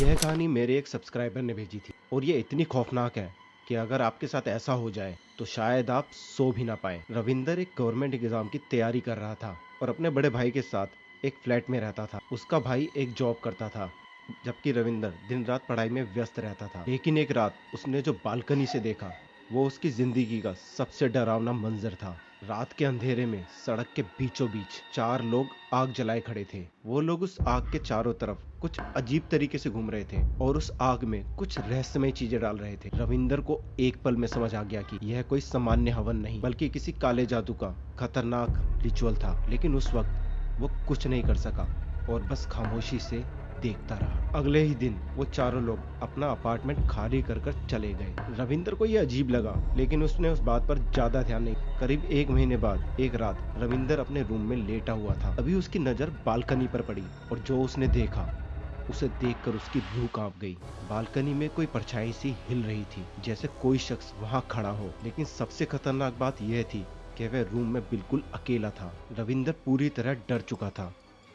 यह कहानी मेरे एक सब्सक्राइबर ने भेजी थी और ये इतनी खौफनाक है कि अगर आपके साथ ऐसा हो जाए तो शायद आप सो भी ना पाए। रविंदर एक गवर्नमेंट एग्जाम की तैयारी कर रहा था और अपने बड़े भाई के साथ एक फ्लैट में रहता था। उसका भाई एक जॉब करता था जबकि रविंदर दिन रात पढ़ाई में व्यस्त रहता था। लेकिन एक रात उसने जो बालकनी से देखा वो उसकी जिंदगी का सबसे डरावना मंजर था। रात के अंधेरे में सड़क के बीचों बीच चार लोग आग जलाए खड़े थे। वो लोग उस आग के चारों तरफ कुछ अजीब तरीके से घूम रहे थे और उस आग में कुछ रहस्यमय चीजें डाल रहे थे। रविंदर को एक पल में समझ आ गया कि यह कोई सामान्य हवन नहीं बल्कि किसी काले जादू का खतरनाक रिचुअल था। लेकिन उस वक्त वो कुछ नहीं कर सका और बस खामोशी से देखता रहा। अगले ही दिन वो चारों लोग अपना अपार्टमेंट खाली कर कर चले गए। रविंदर को यह अजीब लगा लेकिन उसने उस बात पर ज्यादा ध्यान नहीं। करीब एक महीने बाद एक रात रविंदर अपने रूम में लेटा हुआ था। अभी उसकी नजर बालकनी पर पड़ी और जो उसने देखा उसे देखकर उसकी रूह कांप गई। बालकनी में कोई परछाई सी हिल रही थी जैसे कोई शख्स वहां खड़ा हो। लेकिन सबसे खतरनाक बात यह थी कि वह रूम में बिल्कुल अकेला था। रविंदर पूरी तरह डर चुका था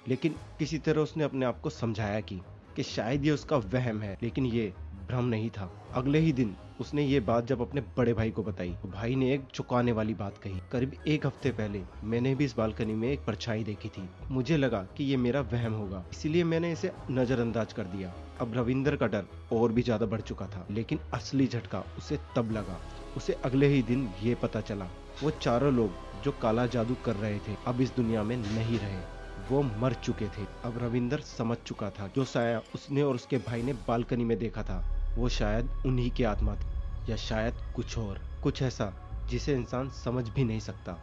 लेकिन किसी तरह उसने अपने आप को समझाया कि शायद ये उसका वहम है। लेकिन ये भ्रम नहीं था। अगले ही दिन उसने ये बात जब अपने बड़े भाई को बताई तो भाई ने एक चौंकाने वाली बात कही। करीब एक हफ्ते पहले मैंने भी इस बालकनी में एक परछाई देखी थी। मुझे लगा कि ये मेरा वहम होगा इसीलिए मैंने इसे नजरअंदाज कर दिया। अब रविंदर का डर और भी ज्यादा बढ़ चुका था। लेकिन असली झटका उसे तब लगा। उसे अगले ही दिन ये पता चला वो चारों लोग जो काला जादू कर रहे थे अब इस दुनिया में नहीं रहे, वो मर चुके थे। अब रविंदर समझ चुका था जो साया उसने और उसके भाई ने बालकनी में देखा था वो शायद उन्हीं की आत्मा थी या शायद कुछ और, कुछ ऐसा जिसे इंसान समझ भी नहीं सकता।